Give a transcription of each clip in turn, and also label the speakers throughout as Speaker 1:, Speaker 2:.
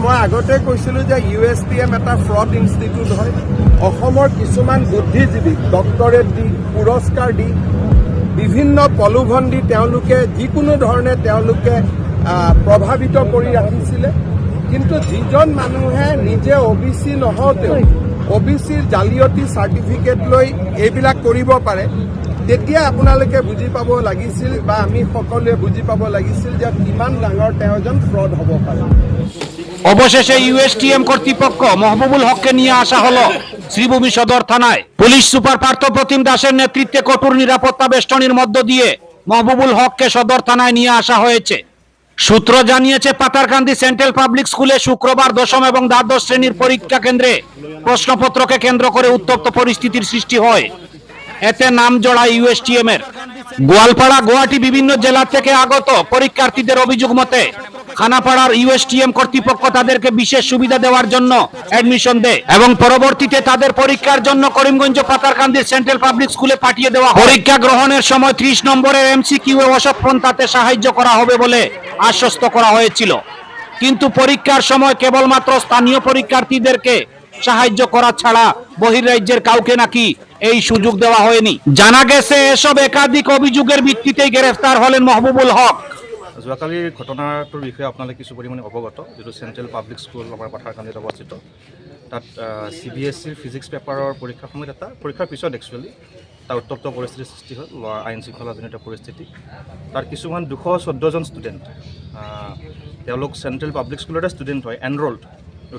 Speaker 1: মই আগতে কৈছিলোঁ যে USTM এটা ফ্ৰড ইনষ্টিটিউট হয়। অসমৰ কিছুমান বুদ্ধিজীৱীক ডক্টৰেট দি পুৰস্কাৰ দি বিভিন্ন প্ৰলোভন দি তেওঁলোকে যিকোনো ধৰণে তেওঁলোকে প্ৰভাৱিত কৰি ৰাখিছিলে। কিন্তু যিজন মানুহে নিজে OBC নহওঁতেও OBCৰ জালিয়াতি চাৰ্টিফিকেট লৈ এইবিলাক কৰিব পাৰে, তেতিয়া আপোনালোকে বুজি পাব লাগিছিল বা আমি সকলোৱে বুজি পাব লাগিছিল যে কিমান ডাঙৰ তেওঁ এজন ফ্ৰড হ'ব পাৰে।
Speaker 2: অবশেষে USTM কর্তৃপক্ষ মহবুবুল হককে নিয়ে আসা হলো শ্রীভূমি সদর থানায়। পুলিশ সুপার পার্থ প্রতিম দাসের নেতৃত্বে কঠোর নিরাপত্তা বেষ্টনীর মধ্য দিয়ে মহবুবুল হককে সদর থানায় নিয়ে আসা হয়েছে। সূত্র জানিয়েছে, পাতারকান্দি সেন্ট্রাল পাবলিক স্কুলে শুক্রবার দশম এবং দ্বাদশ শ্রেণীর পরীক্ষা কেন্দ্রে প্রশ্নপত্রকে কেন্দ্র করে উত্তপ্ত পরিস্থিতির সৃষ্টি হয়। এতে নাম জড়ায় USTM এর। গোয়ালপাড়া, গুয়াহাটি বিভিন্ন জেলা থেকে আগত পরীক্ষার্থীদের অভিযোগ মতে খানাপাড়ার USTM কর্তৃপক্ষ তাদেরকে বিশেষ সুবিধা দেওয়ার জন্য অ্যাডমিশন দেয় এবং পরবর্তীতে তাদের পরীক্ষার জন্য করিমগঞ্জ পাতারকান্দির সেন্ট্রাল পাবলিক স্কুলে পাঠিয়ে দেওয়া। পরীক্ষা গ্রহণের সময় 30 নম্বরের MCQ ওসব পন্থাতে সাহায্য করা হবে বলে আশ্বস্ত করা হয়েছিল, কিন্তু পরীক্ষার সময় কেবলমাত্র স্থানীয় পরীক্ষার্থীদেরকে সাহায্য করা ছাড়া বহির্রাজ্যের কাউকে নাকি এই সুযোগ দেওয়া হয়নি। জানা গেছে এসব একাধিক অভিযোগের ভিত্তিতেই গ্রেফতার হলেন মহবুবুল হক।
Speaker 3: যোৱাকালিৰ ঘটনাটোৰ বিষয়ে আপোনালোকে কিছু পৰিমাণে অৱগত, যিটো চেণ্ট্ৰেল পাব্লিক স্কুল আমাৰ পাথাৰকান্দিত অৱস্থিত। তাত CBSEৰ ফিজিক্স পেপাৰৰ পৰীক্ষাৰ সময়ত পৰীক্ষাৰ পিছত একচুৱেলি এটা উত্তপ্ত পৰিস্থিতিৰ সৃষ্টি হ'ল, আইন শৃংখলাজনিত পৰিস্থিতি। তাৰ কিছুমান 214জন ষ্টুডেণ্ট, তেওঁলোক চেণ্ট্ৰেল পাব্লিক স্কুলৰে ষ্টুডেণ্ট হয়, এনৰল্ড।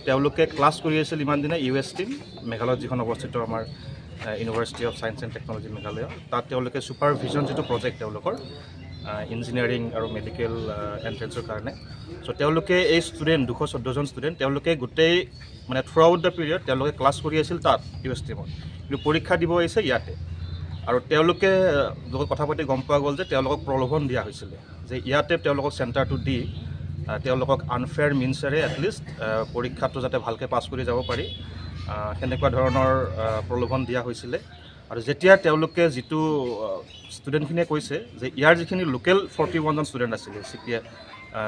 Speaker 3: তেওঁলোকে ক্লাছ কৰি আছিল ইমান দিনে USTM মেঘালয়ত যিখন অৱস্থিত আমাৰ university of science and technology Meghalaya. তাত তেওঁলোকে ছুপাৰভিজন যিটো প্ৰজেক্ট তেওঁলোকৰ ইঞ্জিনিয়াৰিং আৰু মেডিকেল এণ্ট্ৰেঞ্চৰ কাৰণে, চ' তেওঁলোকে এই ষ্টুডেণ্ট 214জন ষ্টুডেণ্ট তেওঁলোকে গোটেই মানে থ্ৰু আউট দ্য পিৰিয়ড তেওঁলোকে ক্লাছ কৰি আছিল তাত USTMত, কিন্তু পৰীক্ষা দিব আহিছে ইয়াতে। আৰু তেওঁলোকে লগত কথা পাতি গম পোৱা গ'ল যে তেওঁলোকক প্ৰলোভন দিয়া হৈছিলে যে ইয়াতে তেওঁলোকক চেণ্টাৰটো দি তেওঁলোকক আনফেয়াৰ মিনছেৰে এটলিষ্ট পৰীক্ষাটো যাতে ভালকৈ পাছ কৰি যাব পাৰি, সেনেকুৱা ধৰণৰ প্ৰলোভন দিয়া হৈছিলে। আৰু যেতিয়া তেওঁলোকে যিটো ষ্টুডেণ্টখিনিয়ে কৈছে যে ইয়াৰ যিখিনি লোকেল 41জন ষ্টুডেণ্ট আছিলে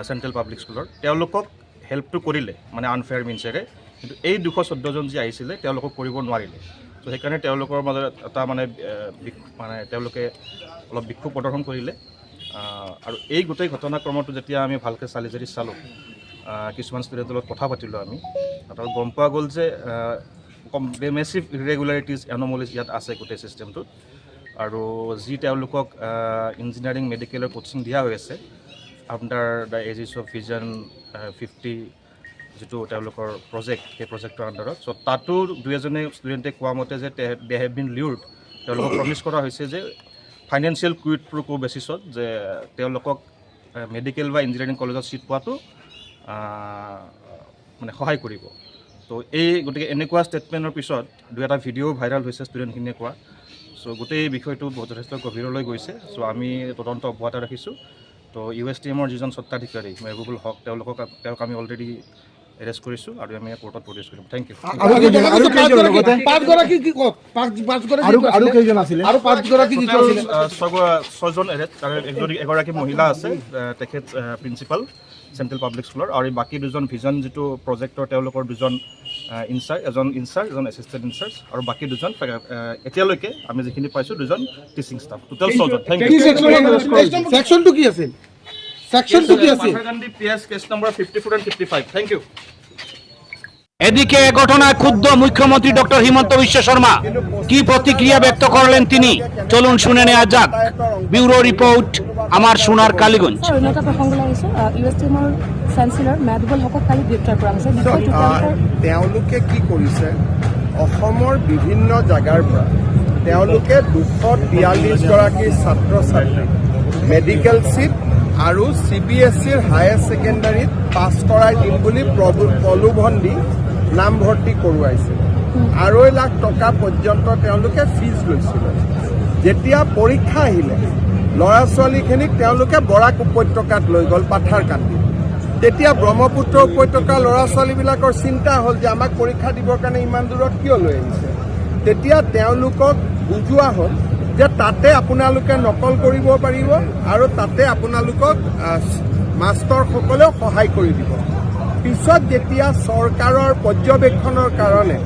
Speaker 3: চেণ্ট্ৰেল পাব্লিক স্কুলৰ, তেওঁলোকক হেল্পটো কৰিলে মানে আনফেয়াৰ মিনছেৰে, কিন্তু এই 214জন যি আহিছিলে তেওঁলোকক কৰিব নোৱাৰিলে। ত' সেইকাৰণে তেওঁলোকৰ মাজত এটা মানে তেওঁলোকে অলপ বিক্ষোভ প্ৰদৰ্শন কৰিলে। আৰু এই গোটেই ঘটনাক্ৰমটো যেতিয়া আমি ভালকৈ চালি জাৰি চালোঁ, কিছুমান ষ্টুডেণ্টৰ লগত কথা পাতিলোঁ আমি, আৰু গম পোৱা গ'ল যে মেচিভ ইৰেগুলাৰিটিজ এন'মলিজ ইয়াত আছে গোটেই ছিষ্টেমটোত। আৰু যি তেওঁলোকক ইঞ্জিনিয়াৰিং মেডিকেলৰ কোচিং দিয়া হৈ আছে under the aegis of vision 50 যিটো তেওঁলোকৰ প্ৰজেক্ট, সেই প্ৰজেক্টৰ আণ্ডাৰত। চ' তাতো দুই এজনে ষ্টুডেণ্টে কোৱা মতে যে দে হেভ বিন লিউৰ্ড, তেওঁলোকক প্ৰমিছ কৰা হৈছে যে ফাইনেন্সিয়েল কুইড প্ৰ' কো বেচিছত যে তেওঁলোকক মেডিকেল বা ইঞ্জিনিয়াৰিং কলেজত ছিট পোৱাটো মানে সহায় কৰিব। তো গতিকে এনেকুৱা ষ্টেটমেণ্টৰ পিছত দুই এটা ভিডিঅ' ভাইৰেল হৈছে ষ্টুডেণ্টখিনিয়ে কোৱা। চ' গোটেই বিষয়টো যথেষ্ট গভীৰলৈ গৈছে। চ' আমি তদন্ত অব্যাহত ৰাখিছোঁ। তো USTMৰ যিজন স্বত্বাধিকাৰী মহবুবুল হক, তেওঁক আমি অলৰেডি এৰেষ্ট কৰিছোঁ আৰু আমি কোৰ্টত প্ৰডিউচ কৰিম। Thank you. ছয়জন এৰেষ্ট, তাৰে এগৰাকী মহিলা আছে, তেখেত প্ৰিন্সিপাল চেণ্ট্ৰেল পাব্লিক স্কুলৰ, আৰু বাকী দুজন ভিজন যিটো প্ৰজেক্টৰ তেওঁলোকৰ দুজন ইনচাৰ্জ, এজন এছিষ্টেণ্ট ইনচাৰ্জ, আৰু বাকী দুজন এতিয়ালৈকে আমি যিখিনি পাইছোঁ দুজন টিচিং ষ্টাফ, টোটেল 6জন। Thank you.
Speaker 4: সেকশনটো কি আছিল? সেকশনটো কি আছিল?
Speaker 3: Patharkandi PS case number 54 and 55। Thank you.
Speaker 2: এদিকে এ ঘটনায় ক্ষুব্ধ মুখ্যমন্ত্রী ডক্টর হিমন্ত বিশ্ব শর্মা কি প্রতিক্রিয়া ব্যক্ত করলেন তিনি, চলুন শুনে নেওয়া যাক। ব্যুরো রিপোর্ট, আমার সোনার কালীগঞ্জ।
Speaker 5: এটা প্ৰসংগ লাগিছে USTMৰ চেঞ্চেলৰ মহবুবুল হকক কালি গ্ৰেপ্তাৰ কৰা হৈছে।
Speaker 1: তেওঁলোকে কি কৰিছে, অসমৰ বিভিন্ন জাগাৰ পৰা তেওঁলোকে 243গৰাকী ছাত্ৰ ছাত্ৰী মেডিকেল ছিট আৰু CBSEৰ হায়াৰ ছেকেণ্ডাৰীত পাছ কৰাই দিম বুলি প্ৰলোভন দি নামভৰ্তি কৰোৱাইছিল। 2.5 লাখ টকা পৰ্যন্ত তেওঁলোকে ফিজ লৈছিলে। যেতিয়া পৰীক্ষা আহিলে ল'ৰা ছোৱালীখিনিক তেওঁলোকে বৰাক উপত্যকাত লৈ গ'ল, পাথাৰকান্দি। তেতিয়া ব্ৰহ্মপুত্ৰ উপত্যকাৰ ল'ৰা ছোৱালীবিলাকৰ চিন্তা হ'ল যে আমাক পৰীক্ষা দিবৰ কাৰণে ইমান দূৰত কিয় লৈ আহিছে। তেতিয়া তেওঁলোকক বুজোৱা হ'ল যে তাতে আপোনালোকে নকল কৰিব পাৰিব আৰু তাতে আপোনালোকক মাষ্টৰসকলেও সহায় কৰি দিব। পিছত যেতিয়া চৰকাৰৰ পৰ্যবেক্ষণৰ কাৰণে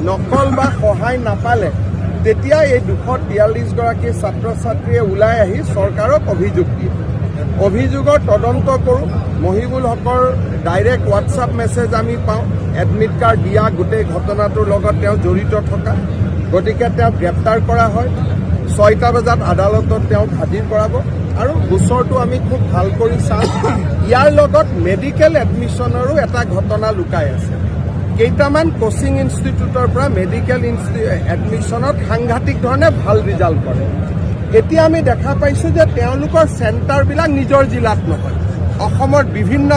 Speaker 1: নকল বা সহায় নাপালে তেতিয়া এই 243গৰাকী ছাত্ৰ ছাত্ৰীয়ে ওলাই আহি চৰকাৰক অভিযোগ দিয়ে। অভিযোগৰ তদন্ত কৰোঁ। মহিবুল হকৰ ডাইৰেক্ট হোৱাটছআপ মেছেজ আমি পাওঁ, এডমিট কাৰ্ড দিয়া গোটেই ঘটনাটোৰ লগত তেওঁ জড়িত থকা, গতিকে তেওঁক গ্ৰেপ্তাৰ কৰা হয়। 6টা বজাত আদালতত তেওঁক হাজিৰ কৰাব আৰু গোচৰটো আমি খুব ভাল কৰি চাওঁ। ইয়াৰ লগত মেডিকেল এডমিশ্যনৰো এটা ঘটনা লুকাই আছে। কেইটামান কোচিং ইনষ্টিটিউটৰ পৰা মেডিকেল এডমিশ্যনত সাংঘাতিক ধৰণে ভাল ৰিজাল্ট কৰে। এতিয়া আমি দেখা পাইছোঁ যে তেওঁলোকৰ চেণ্টাৰবিলাক নিজৰ জিলাত নহয়, অসমৰ বিভিন্ন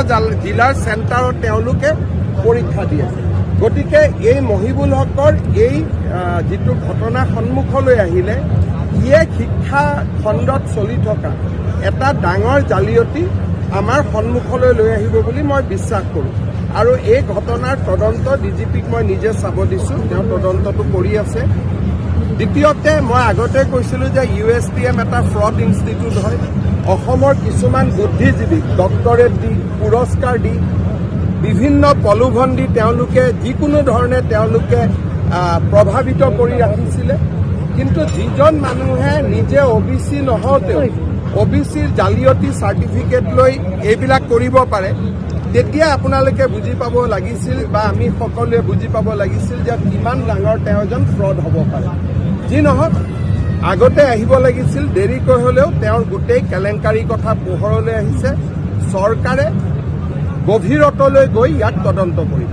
Speaker 1: জিলাৰ চেণ্টাৰত তেওঁলোকে পৰীক্ষা দিয়ে। গতিকে এই মহিবুল হকৰ এই যিটো ঘটনা সন্মুখলৈ আহিলে, ইয়ে শিক্ষা খণ্ডত চলি থকা এটা ডাঙৰ জালিয়াতি আমাৰ সন্মুখলৈ লৈ আহিব বুলি মই বিশ্বাস কৰোঁ। আৰু এই ঘটনাৰ তদন্ত ডিজিপিক মই নিজে চাব দিছোঁ, তেওঁ তদন্তটো কৰি আছে। দ্বিতীয়তে মই আগতে কৈছিলোঁ যে USTM এটা ফ্ৰড ইনষ্টিটিউট হয়। অসমৰ কিছুমান বুদ্ধিজীৱীক ডক্টৰেট দি, পুৰস্কাৰ দি, বিভিন্ন প্ৰলোভন দি তেওঁলোকে যিকোনো ধৰণে তেওঁলোকে প্ৰভাৱিত কৰি ৰাখিছিলে। কিন্তু যিজন মানুহে নিজে OBC নহওঁতেও OBCৰ জালিয়াতি চাৰ্টিফিকেট লৈ এইবিলাক কৰিব পাৰে, তেতিয়া আপোনালোকে বুজি পাব লাগিছিল বা আমি সকলোৱে বুজি পাব লাগিছিল যে কিমান ডাঙৰ তেওঁ এজন ফ্ৰড হ'ব পাৰে। যি নহওক, আগতে আহিব লাগিছিল, দেৰিকৈ হ'লেও তেওঁৰ গোটেই কেলেংকাৰী কথা পোহৰলৈ আহিছে। চৰকাৰে গভীৰতলৈ গৈ ইয়াক তদন্ত কৰিব।